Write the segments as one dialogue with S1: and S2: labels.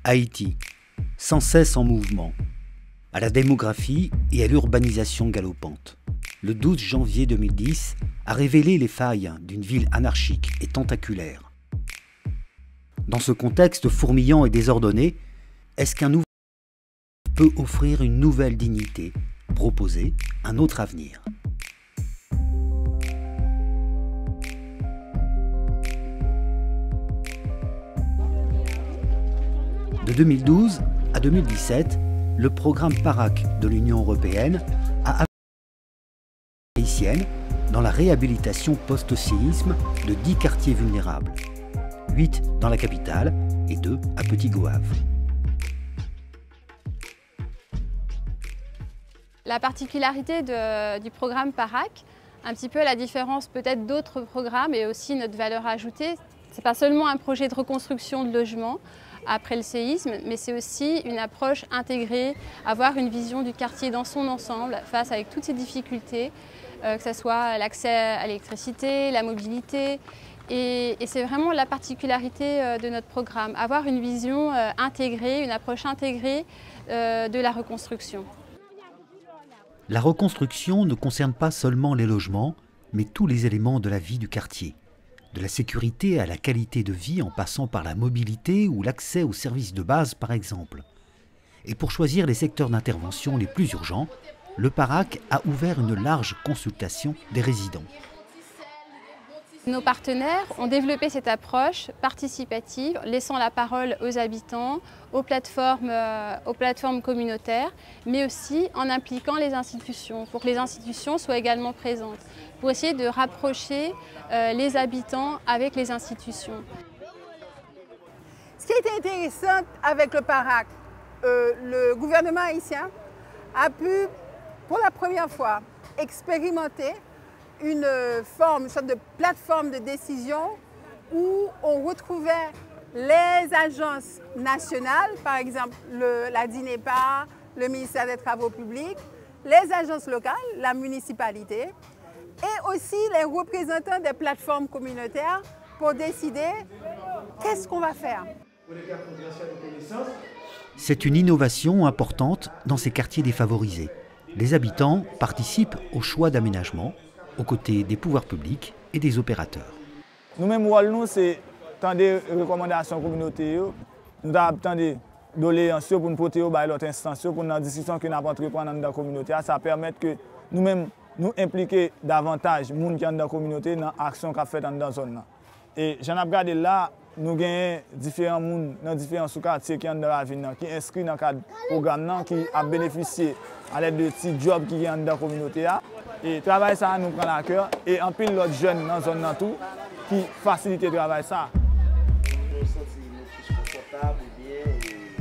S1: Haïti, sans cesse en mouvement, à la démographie et à l'urbanisation galopante. Le 12 janvier 2010 a révélé les failles d'une ville anarchique et tentaculaire. Dans ce contexte fourmillant et désordonné, est-ce qu'un nouveau peut offrir une nouvelle dignité, proposer un autre avenir? De 2012 à 2017, le programme PARAC de l'Union européenne a haïtienne dans la réhabilitation post-séisme de 10 quartiers vulnérables, 8 dans la capitale et 2 à Petit-Goâve.
S2: La particularité du programme PARAC, un petit peu à la différence peut-être d'autres programmes et aussi notre valeur ajoutée, c'est pas seulement un projet de reconstruction de logements après le séisme, mais c'est aussi une approche intégrée, avoir une vision du quartier dans son ensemble face avec toutes ces difficultés, que ce soit l'accès à l'électricité, la mobilité. Et c'est vraiment la particularité de notre programme, avoir une vision intégrée, une approche intégrée de la reconstruction.
S1: La reconstruction ne concerne pas seulement les logements, mais tous les éléments de la vie du quartier. De la sécurité à la qualité de vie en passant par la mobilité ou l'accès aux services de base par exemple. Et pour choisir les secteurs d'intervention les plus urgents, le PARAC a ouvert une large consultation des résidents.
S2: Nos partenaires ont développé cette approche participative, laissant la parole aux habitants, aux plateformes communautaires, mais aussi en impliquant les institutions, pour que les institutions soient également présentes, pour essayer de rapprocher les habitants avec les institutions.
S3: Ce qui a été intéressant avec le PARAC, le gouvernement haïtien a pu, pour la première fois, expérimenter une sorte de plateforme de décision où on retrouvait les agences nationales, par exemple la DINEPA, le ministère des Travaux publics, les agences locales, la municipalité, et aussi les représentants des plateformes communautaires pour décider qu'est-ce qu'on va faire.
S1: C'est une innovation importante dans ces quartiers défavorisés. Les habitants participent au choix d'aménagement aux côtés des pouvoirs publics et des opérateurs.
S4: Nous-mêmes, nous, c'est tant des recommandations communautaires, nous avons tant de doléances pour nous porter aux l'autre instance, pour nos décisions que nous avons entreprises dans la communauté. Ça permet que nous-mêmes nous impliquer davantage les gens qui sont dans la communauté dans l'action qu'on fait dans la zone. Et j'en ai regardé là, nous avons différents gens dans différents sous-quartiers qui sont dans la ville, qui sont inscrits dans le cadre du programme, qui ont bénéficié à l'aide de petits jobs qui sont dans la communauté. Et le travail, ça nous prend à cœur. Et en pile d'autres jeunes dans la zone tout qui facilitent le travail. Ça.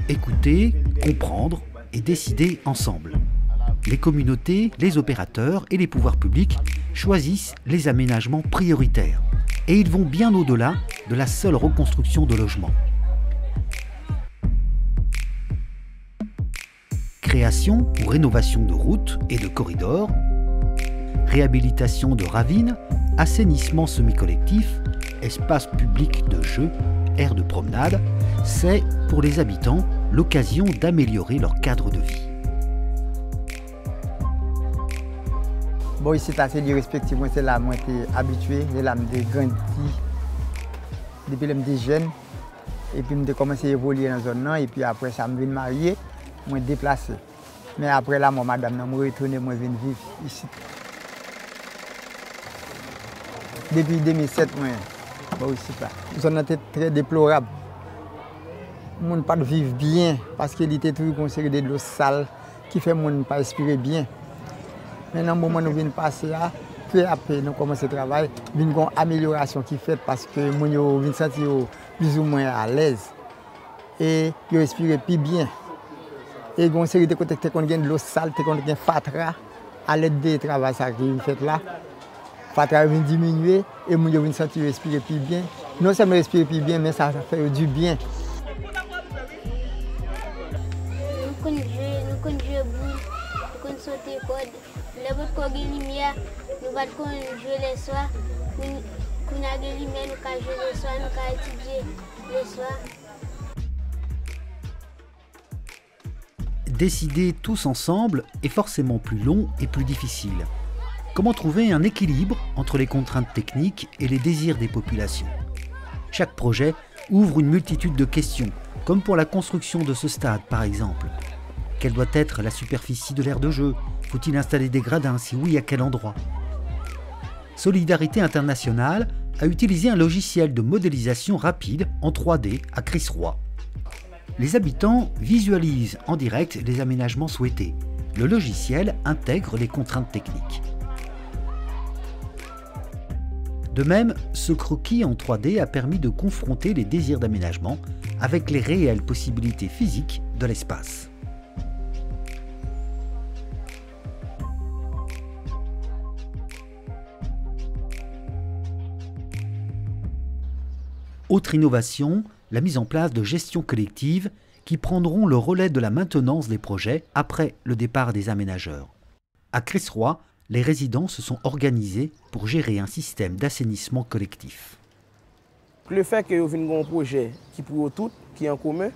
S1: Écouter, comprendre et décider ensemble. Les communautés, les opérateurs et les pouvoirs publics choisissent les aménagements prioritaires. Et ils vont bien au-delà de la seule reconstruction de logements. Création ou rénovation de routes et de corridors, réhabilitation de ravines, assainissement semi-collectif, espaces publics de jeux, aires de promenade, c'est pour les habitants l'occasion d'améliorer leur cadre de vie.
S5: Bon, ici, c'est respectivement, c'est là où je suis habitué, c'est là où je grandi depuis que je suis jeune. Et puis, je commencé à évoluer dans la zone, et puis après, ça me vient marier, je me déplacé. Mais après, là, madame, je suis retourné, je viens vivre ici. Depuis 2007, je suis là. La zone était très déplorable. Je ne pas vivre bien, parce qu'il était toujours considéré de l'eau sale, qui fait que je ne pas respirer bien. Maintenant, au moment où nous venons passer là, peu à peu, nous commençons le travail. Il y a une amélioration qui est faite parce que nous venons sentir plus ou moins à l'aise. Et nous respirons plus bien. Et il y a une série de côtés qui ont de l'eau sale, qui ont de fatra, à l'aide du travail qui est fait là. Fatra vient diminuer et nous venons sentir respirer plus bien. Non seulement respirer plus bien, mais ça fait du bien.
S6: Nous connaissons jouer boule, nous connaissons sauter code. Les autres qui ont des lumières, nous allons jouer les soirs. Nous avons des lumières, nous allons jouer les soirs, nous allons étudier les soirs.
S1: décider tous ensemble est forcément plus long et plus difficile. Comment trouver un équilibre entre les contraintes techniques et les désirs des populations? Chaque projet ouvre une multitude de questions, comme pour la construction de ce stade par exemple. Quelle doit être la superficie de l'aire de jeu? Faut-il installer des gradins? Si oui, à quel endroit? Solidarité Internationale a utilisé un logiciel de modélisation rapide en 3D à Crisroy. Les habitants visualisent en direct les aménagements souhaités. Le logiciel intègre les contraintes techniques. De même, ce croquis en 3D a permis de confronter les désirs d'aménagement avec les réelles possibilités physiques de l'espace. Autre innovation, la mise en place de gestion collective qui prendront le relais de la maintenance des projets après le départ des aménageurs. À Crisroy, les résidents se sont organisés pour gérer un système d'assainissement collectif.
S7: Le fait que vous ayez un projet qui pour tout, qui est en commun,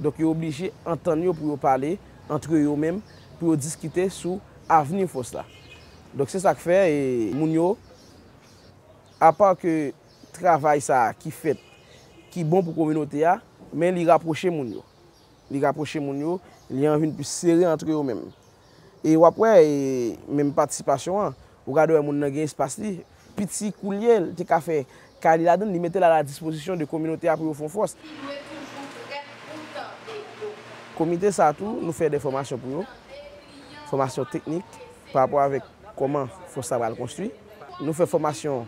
S7: donc vous êtes obligé d'entendre pour parler entre eux-mêmes, pour discuter sur l'avenir de cela. Donc c'est ça que fait et Mounio, à part que le travail ça qui fait, qui est bon pour la communauté, mais il rapproche Mounio. Il rapproche Mounio, il y a envie de plus serrer entre eux-mêmes. Et après, même participation, vous regardez le monde dans l'espace, petit coulier, tu as fait, car il a donné, il mettait à la disposition de la communauté pour faire force. Le comité, ça tout, nous fait des formations pour eux, formations techniques par rapport avec comment il faut savoir le construire. Nous faisons formation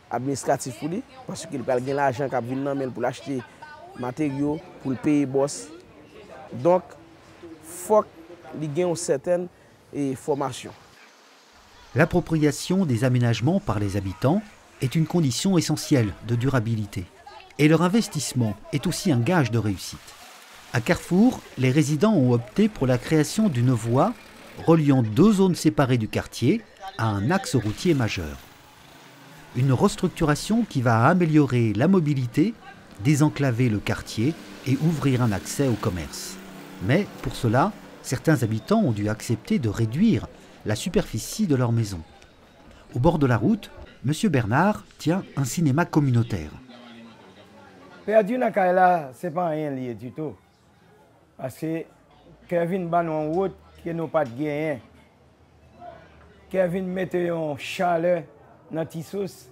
S7: administrative pour lui, parce qu'il a l'argent qui vient pour acheter matériaux, pour le payer boss. Donc, il faut qu'il y ait une certaine formation.
S1: L'appropriation des aménagements par les habitants est une condition essentielle de durabilité. Et leur investissement est aussi un gage de réussite. À Carrefour, les résidents ont opté pour la création d'une voie reliant deux zones séparées du quartier à un axe routier majeur. Une restructuration qui va améliorer la mobilité, désenclaver le quartier et ouvrir un accès au commerce. Mais pour cela, certains habitants ont dû accepter de réduire la superficie de leur maison. Au bord de la route, M. Bernard tient un cinéma communautaire.
S8: Perdu dans là, ce n'est pas rien lié du tout. Parce que Kevin ban en route qui n'a pas de gain. Kevin mette en chaleur dans la sauce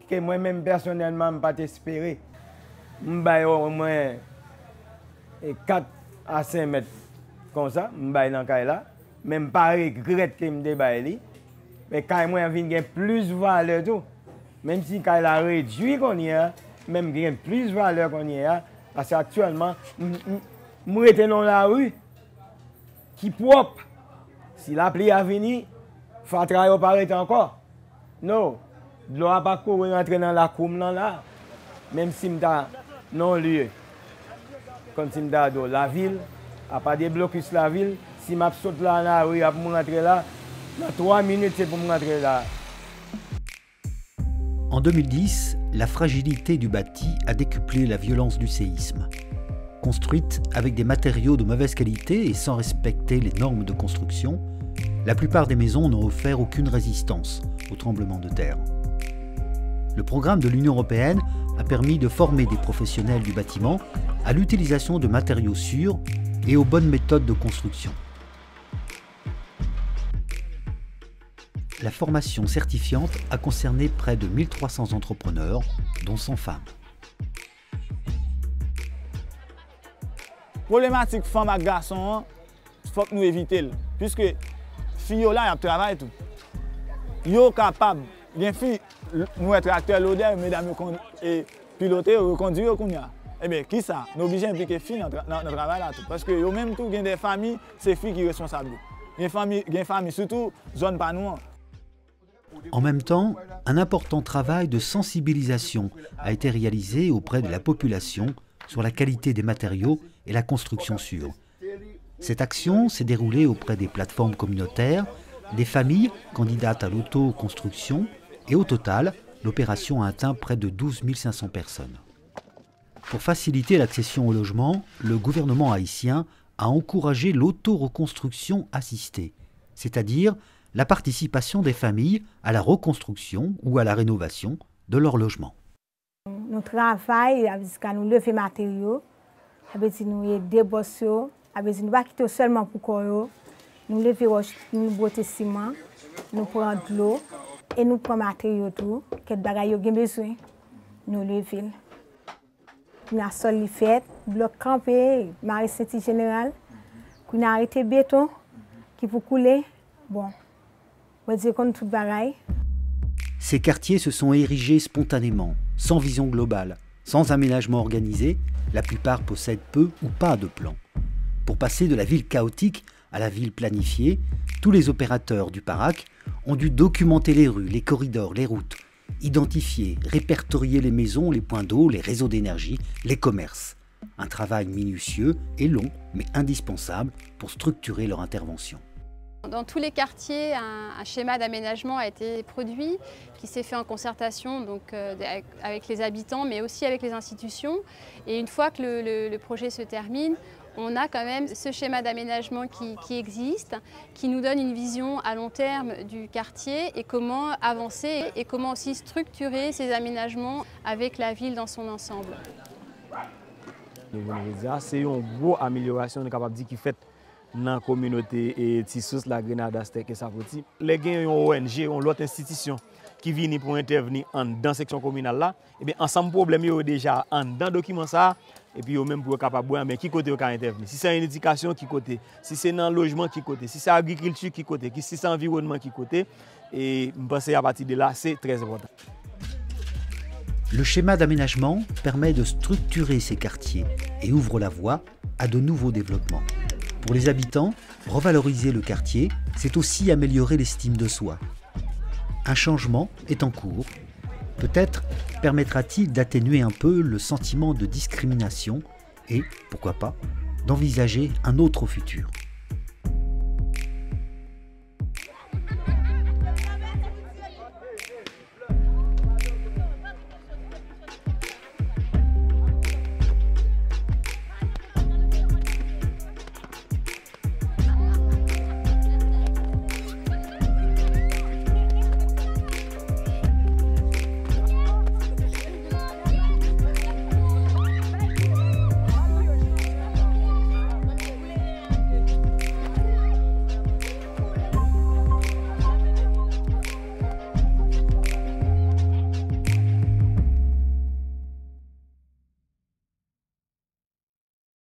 S8: que moi-même personnellement je n'ai pas espéré. Je vais au moins 4 à 5 mètres comme ça, je vais dans là. Même pas regret que je me débaille. Mais quand moi je viens plus de valeur tout. Même si quand a réduit qu'on y a, même gain plus de valeur qu'on y a. Parce qu'actuellement, je suis dans la rue qui est propre. Si la pluie a venu, il faut travailler paraître encore. Non, je ne dois pas courir rentrer dans la cour là. Même si je suis non lieu. Comme si je suis dans la ville, à pas de blocus la ville, si je saute là dans la rue, pour rentrer là, dans 3 minutes, c'est pour rentrer là.
S1: En 2010, la fragilité du bâti a décuplé la violence du séisme. Construite avec des matériaux de mauvaise qualité et sans respecter les normes de construction, la plupart des maisons n'ont offert aucune résistance au tremblement de terre. Le programme de l'Union européenne a permis de former des professionnels du bâtiment à l'utilisation de matériaux sûrs et aux bonnes méthodes de construction. La formation certifiante a concerné près de 1300 entrepreneurs, dont 100 femmes.
S4: Problématique femme et garçon, il faut que nous évitions. Puisque les filles là, elles travaillent tout. Elles sont capables. Les filles, nous sommes tracteurs loaders, mesdames, et piloter, reconduire. Eh bien, qui ça? Nous sommes obligés d'impliquer les filles dans le travail là. Parce que eux même tout, il y a des familles, c'est les filles qui sont responsables. Il y a des familles, surtout, zone pas nous.
S1: En même temps, un important travail de sensibilisation a été réalisé auprès de la population sur la qualité des matériaux et la construction sûre. Cette action s'est déroulée auprès des plateformes communautaires, des familles candidates à l'autoconstruction et au total, l'opération a atteint près de 12 500 personnes. Pour faciliter l'accession au logement, le gouvernement haïtien à encourager l'auto-reconstruction assistée, c'est-à-dire la participation des familles à la reconstruction ou à la rénovation de leur logement.
S9: Nous travaillons jusqu'à nous lever matériaux, nous aider boss, nous ne pas quitter seulement pour corps, nous lever nous botter ciment, nous prendre de l'eau et nous prendre matériaux tout, quel bagage yo gen besoin, nous lever. Nous avons sol li fait, bloc campé, Marie Saint général, nous avons arrêté béton qui pour couler. Bon, on va dire qu'on tout bagaille.
S1: Ces quartiers se sont érigés spontanément, sans vision globale, sans aménagement organisé. La plupart possèdent peu ou pas de plan. Pour passer de la ville chaotique à la ville planifiée, tous les opérateurs du PARAC ont dû documenter les rues, les corridors, les routes, identifier, répertorier les maisons, les points d'eau, les réseaux d'énergie, les commerces. Un travail minutieux et long, mais indispensable pour structurer leur intervention.
S2: Dans tous les quartiers, un schéma d'aménagement a été produit, qui s'est fait en concertation donc, avec les habitants, mais aussi avec les institutions. Et une fois que le projet se termine, on a quand même ce schéma d'aménagement qui existe, qui nous donne une vision à long terme du quartier et comment avancer et comment aussi structurer ces aménagements avec la ville dans son ensemble.
S4: C'est une grosse amélioration, on est capable de dire, qui fait dans la communauté et Tissos, la Grenada, Stek et Sapoti. Les gens ont une ONG, ont l'autre institution qui vient pour intervenir dans la section communale là, et bien ensemble problème est déjà dans le document ça, et puis même pour capable de mais qui côté on intervenir. Si c'est une éducation qui côté, si c'est dans le logement qui côté, si c'est l'agriculture qui côté, si c'est l'environnement qui côté, et je pense à partir de là, c'est très important.
S1: Le schéma d'aménagement permet de structurer ces quartiers et ouvre la voie à de nouveaux développements. Pour les habitants, revaloriser le quartier, c'est aussi améliorer l'estime de soi. Un changement est en cours. Peut-être permettra-t-il d'atténuer un peu le sentiment de discrimination et, pourquoi pas, d'envisager un autre futur.